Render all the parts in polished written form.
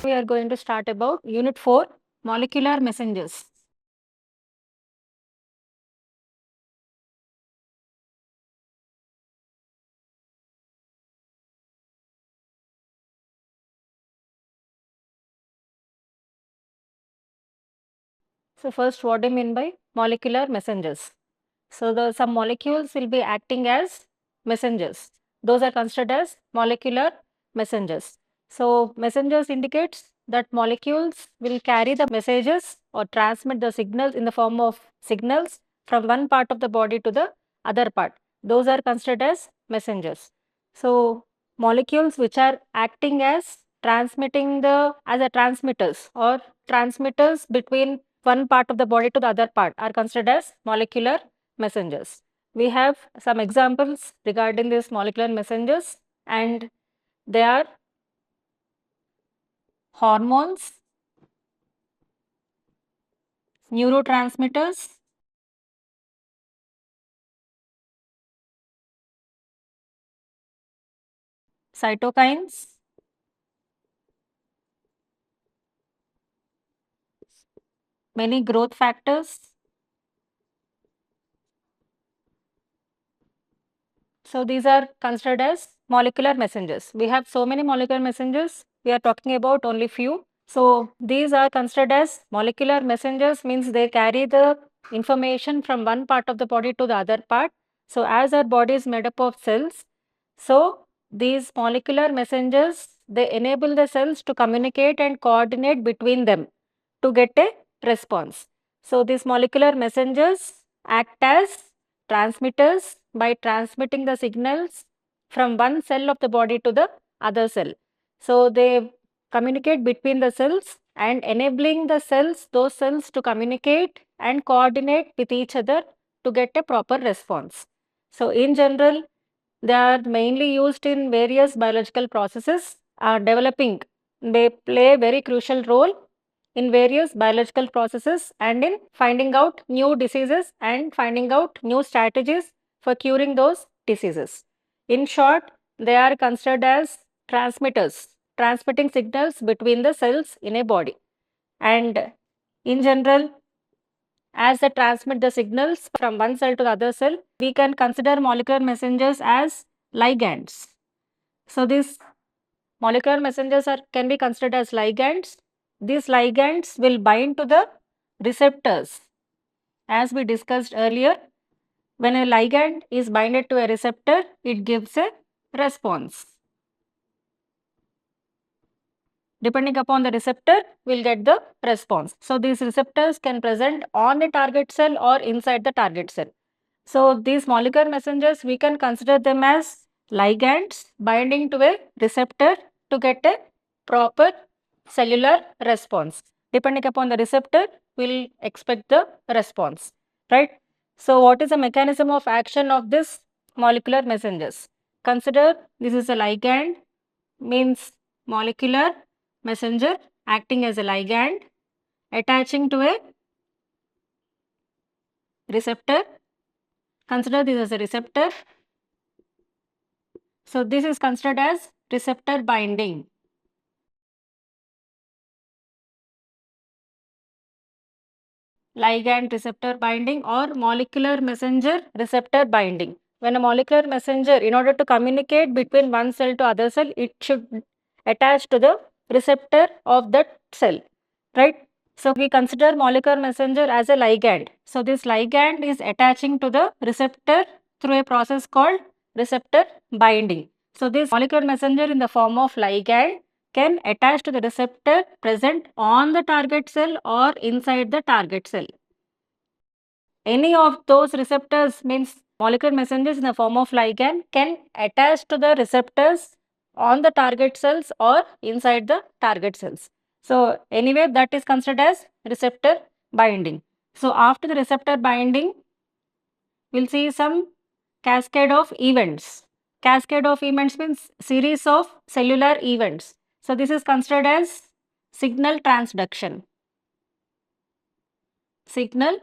We are going to start about Unit 4, Molecular Messengers. So first, what do you mean by molecular messengers? So some molecules will be acting as messengers. Those are considered as molecular messengers. So messengers indicates that molecules will carry the messages or transmit the signals in the form of signals from one part of the body to the other part. Those are considered as messengers. So molecules which are acting as transmitting the as a transmitters or transmitters between one part of the body to the other part are considered as molecular messengers. We have some examples regarding these molecular messengers, and they are hormones, neurotransmitters, cytokines, many growth factors. So these are considered as molecular messengers. We have so many molecular messengers. We are talking about only few. So these are considered as molecular messengers, means they carry the information from one part of the body to the other part. So as our body is made up of cells, so these molecular messengers, they enable the cells to communicate and coordinate between them to get a response. So these molecular messengers act as transmitters by transmitting the signals from one cell of the body to the other cell. So they communicate between the cells and enabling the cells, those cells to communicate and coordinate with each other to get a proper response. So in general, they are mainly used in various biological processes developing. They play a very crucial role in various biological processes and in finding out new diseases and finding out new strategies for curing those diseases. In short, they are considered as transmitters, transmitting signals between the cells in a body. And in general, as they transmit the signals from one cell to the other cell, we can consider molecular messengers as ligands. So these molecular messengers can be considered as ligands. These ligands will bind to the receptors. As we discussed earlier, when a ligand is binded to a receptor, it gives a response. Depending upon the receptor, we'll get the response. So these receptors can present on the target cell or inside the target cell. So these molecular messengers, we can consider them as ligands binding to a receptor to get a proper cellular response. Depending upon the receptor, we'll expect the response, right? So what is the mechanism of action of this molecular messengers? Consider this is a ligand, means molecular messenger acting as a ligand attaching to a receptor. Consider this as a receptor. So this is considered as receptor binding. Ligand receptor binding or molecular messenger receptor binding. When a molecular messenger, in order to communicate between one cell to other cell, it should attach to the receptor of that cell, right? So we consider molecular messenger as a ligand. So this ligand is attaching to the receptor through a process called receptor binding. So this molecular messenger in the form of ligand can attach to the receptor present on the target cell or inside the target cell. Any of those receptors, means molecular messengers in the form of ligand, can attach to the receptors on the target cells or inside the target cells. So anyway, that is considered as receptor binding. So after the receptor binding, we'll see some cascade of events. Cascade of events means series of cellular events. So this is considered as signal transduction. Signal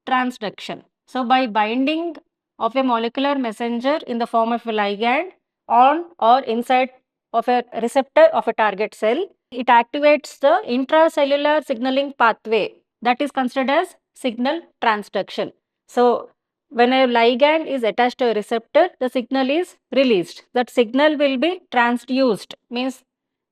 transduction. So by binding of a molecular messenger in the form of a ligand on or inside of a receptor of a target cell, It activates the intracellular signaling pathway that is considered as signal transduction. So, when a ligand is attached to a receptor, the signal is released. That signal will be transduced, means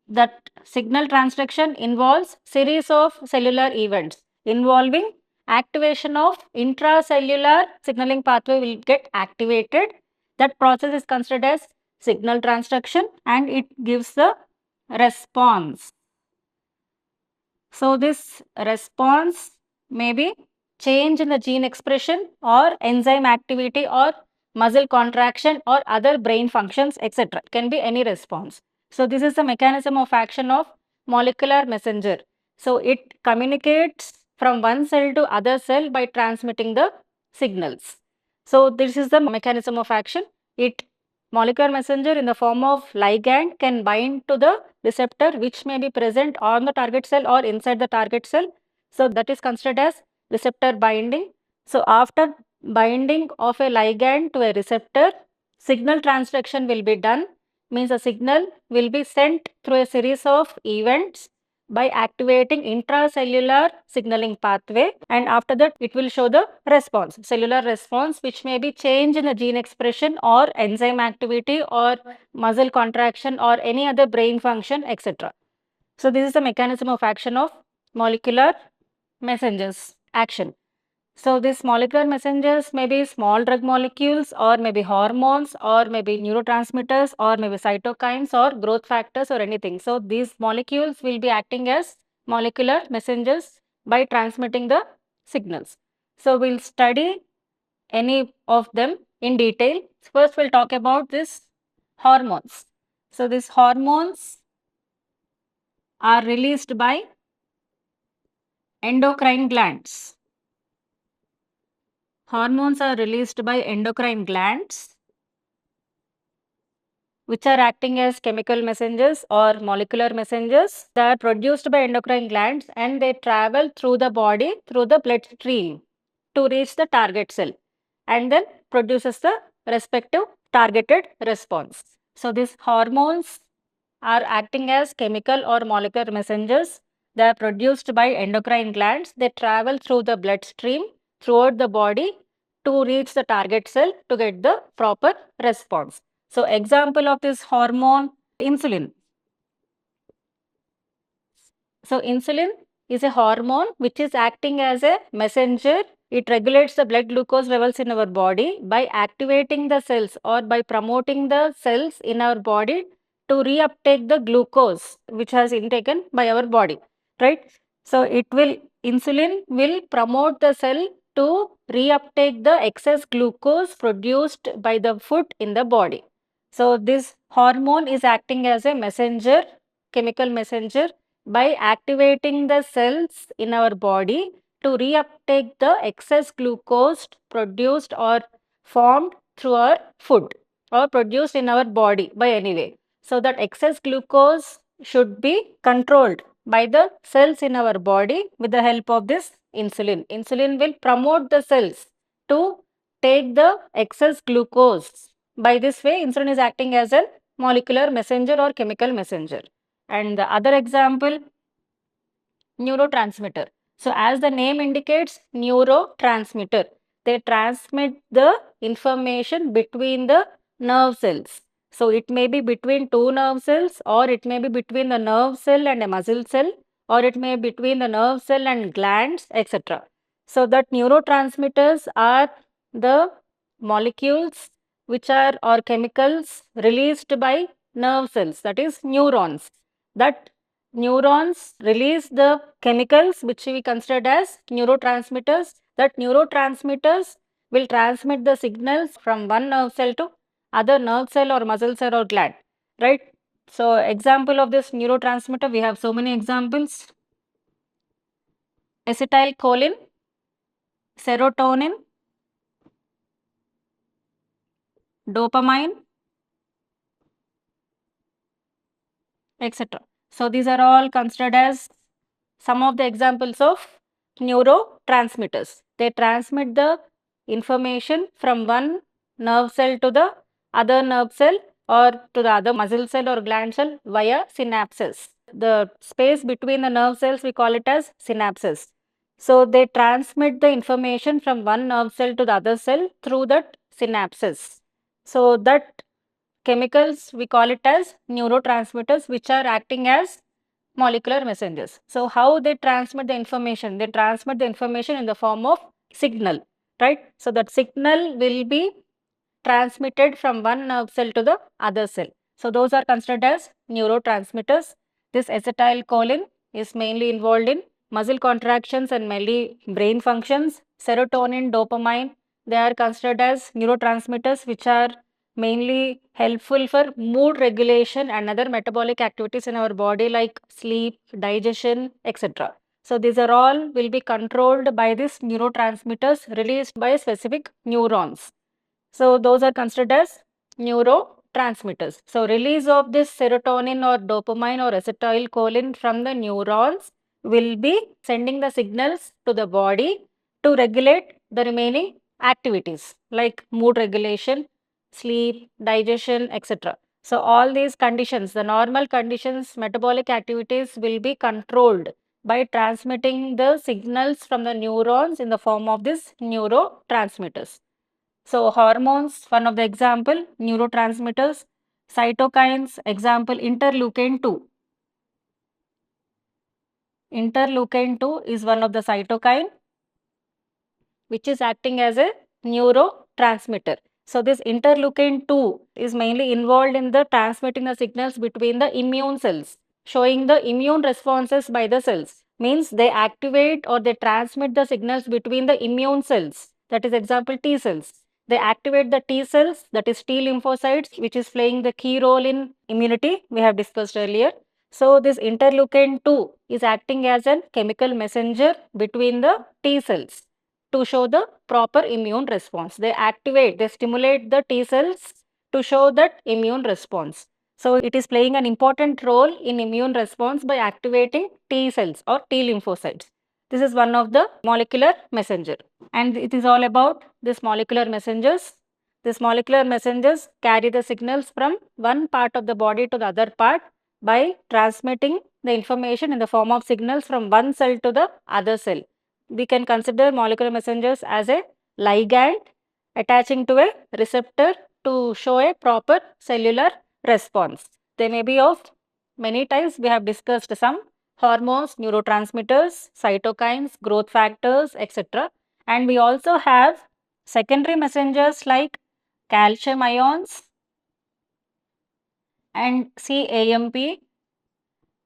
that signal transduction involves series of cellular events involving activation of intracellular signaling pathway will get activated. That process is considered as signal transduction and it gives the response. So, this response may be change in the gene expression or enzyme activity or muscle contraction or other brain functions, etc. It can be any response. So, this is the mechanism of action of molecular messenger. So, it communicates from one cell to other cell by transmitting the signals. So, this is the mechanism of action. It molecular messenger in the form of ligand can bind to the receptor which may be present on the target cell or inside the target cell. So, that is considered as receptor binding. So, after binding of a ligand to a receptor, signal transduction will be done, means a signal will be sent through a series of events by activating intracellular signaling pathway, and after that it will show the response, cellular response, which may be change in the gene expression or enzyme activity or muscle contraction or any other brain function, etc. So, this is the mechanism of action of molecular messengers action. So, these molecular messengers may be small drug molecules or maybe hormones or maybe neurotransmitters or maybe cytokines or growth factors or anything. So, these molecules will be acting as molecular messengers by transmitting the signals. So, we will study any of them in detail. First, we will talk about this hormones. So, these hormones are released by endocrine glands. Hormones are released by endocrine glands, which are acting as chemical messengers or molecular messengers. They are produced by endocrine glands and they travel through the body through the bloodstream to reach the target cell and then produces the respective targeted response. So, these hormones are acting as chemical or molecular messengers. They are produced by endocrine glands. They travel through the bloodstream throughout the body to reach the target cell to get the proper response. So, example of this hormone, insulin. So, insulin is a hormone which is acting as a messenger. It regulates the blood glucose levels in our body by activating the cells or by promoting the cells in our body to reuptake the glucose which has intaken by our body, right? So, insulin will promote the cell to reuptake the excess glucose produced by the food in the body. So, this hormone is acting as a messenger, chemical messenger by activating the cells in our body to reuptake the excess glucose produced or formed through our food or produced in our body by any way. So, that excess glucose should be controlled by the cells in our body with the help of this insulin. Insulin will promote the cells to take the excess glucose. By this way, insulin is acting as a molecular messenger or chemical messenger. And the other example, neurotransmitter. So, as the name indicates, neurotransmitter, they transmit the information between the nerve cells. So, it may be between two nerve cells or it may be between the nerve cell and a muscle cell or it may be between the nerve cell and glands, etc. So, that neurotransmitters are the molecules which are or chemicals released by nerve cells, that is neurons. That neurons release the chemicals which we considered as neurotransmitters. That neurotransmitters will transmit the signals from one nerve cell to other nerve cell or muscle cell or gland, right? So, example of this neurotransmitter, we have so many examples: acetylcholine, serotonin, dopamine, etc. So, these are all considered as some of the examples of neurotransmitters. They transmit the information from one nerve cell to the other nerve cell or to the other muscle cell or gland cell via synapses. The space between the nerve cells, we call it as synapses. So they transmit the information from one nerve cell to the other cell through that synapses. So that chemicals, we call it as neurotransmitters, which are acting as molecular messengers. So how they transmit the information? They transmit the information in the form of signal, right? So that signal will be transmitted from one nerve cell to the other cell. So those are considered as neurotransmitters. This acetylcholine is mainly involved in muscle contractions and mainly brain functions. Serotonin, dopamine, they are considered as neurotransmitters which are mainly helpful for mood regulation and other metabolic activities in our body like sleep, digestion, etc. So these are all will be controlled by these neurotransmitters released by specific neurons. So those are considered as neurotransmitters. So release of this serotonin or dopamine or acetylcholine from the neurons will be sending the signals to the body to regulate the remaining activities like mood regulation, sleep, digestion, etc. So all these conditions, the normal conditions, metabolic activities will be controlled by transmitting the signals from the neurons in the form of these neurotransmitters. So hormones, one of the example, neurotransmitters, cytokines, example interleukin 2. Interleukin 2 is one of the cytokine which is acting as a neurotransmitter. So this interleukin 2 is mainly involved in the transmitting the signals between the immune cells, showing the immune responses by the cells. Means they activate or they transmit the signals between the immune cells. That is example T cells. They activate the T cells, that is T lymphocytes, which is playing the key role in immunity, we have discussed earlier. So this interleukin 2 is acting as a chemical messenger between the T cells to show the proper immune response. They activate, they stimulate the T cells to show that immune response. So it is playing an important role in immune response by activating T cells or T lymphocytes. This is one of the molecular messenger, and it is all about this molecular messengers. These molecular messengers carry the signals from one part of the body to the other part by transmitting the information in the form of signals from one cell to the other cell. We can consider molecular messengers as a ligand attaching to a receptor to show a proper cellular response. They may be of many types. We have discussed some hormones, neurotransmitters, cytokines, growth factors, etc. And we also have secondary messengers like calcium ions and CAMP,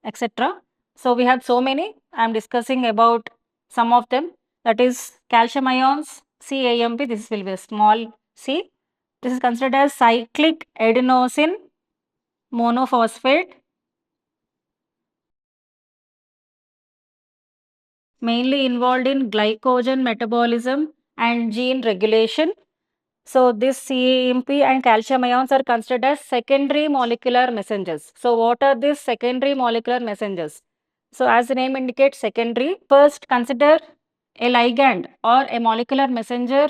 etc. So we have so many. I am discussing about some of them. That is calcium ions, CAMP. This will be a small c. This is considered as cyclic adenosine monophosphate, mainly involved in glycogen metabolism and gene regulation. So this CAMP and calcium ions are considered as secondary molecular messengers. So what are these secondary molecular messengers? So as the name indicates, secondary. First, consider a ligand or a molecular messenger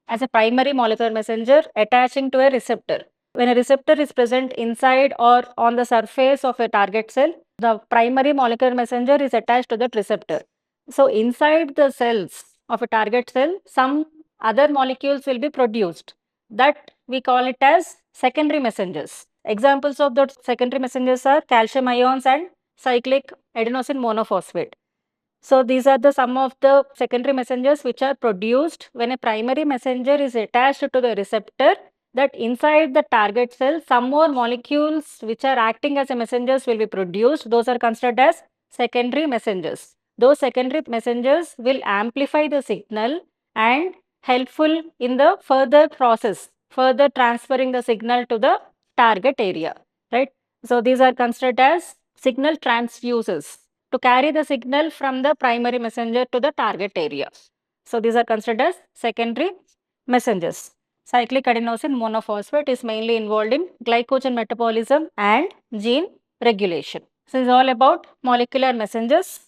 as a primary molecular messenger attaching to a receptor. When a receptor is present inside or on the surface of a target cell, the primary molecular messenger is attached to that receptor. So inside the cells of a target cell, some other molecules will be produced. That we call it as secondary messengers. Examples of those secondary messengers are calcium ions and cyclic adenosine monophosphate. So these are the some of the secondary messengers which are produced when a primary messenger is attached to the receptor, that inside the target cell some more molecules which are acting as a messengers will be produced. Those are considered as secondary messengers. Those secondary messengers will amplify the signal and helpful in the further process, further transferring the signal to the target area, right? So these are considered as signal transducers to carry the signal from the primary messenger to the target area. So these are considered as secondary messengers. Cyclic adenosine monophosphate is mainly involved in glycogen metabolism and gene regulation. So this is all about molecular messengers.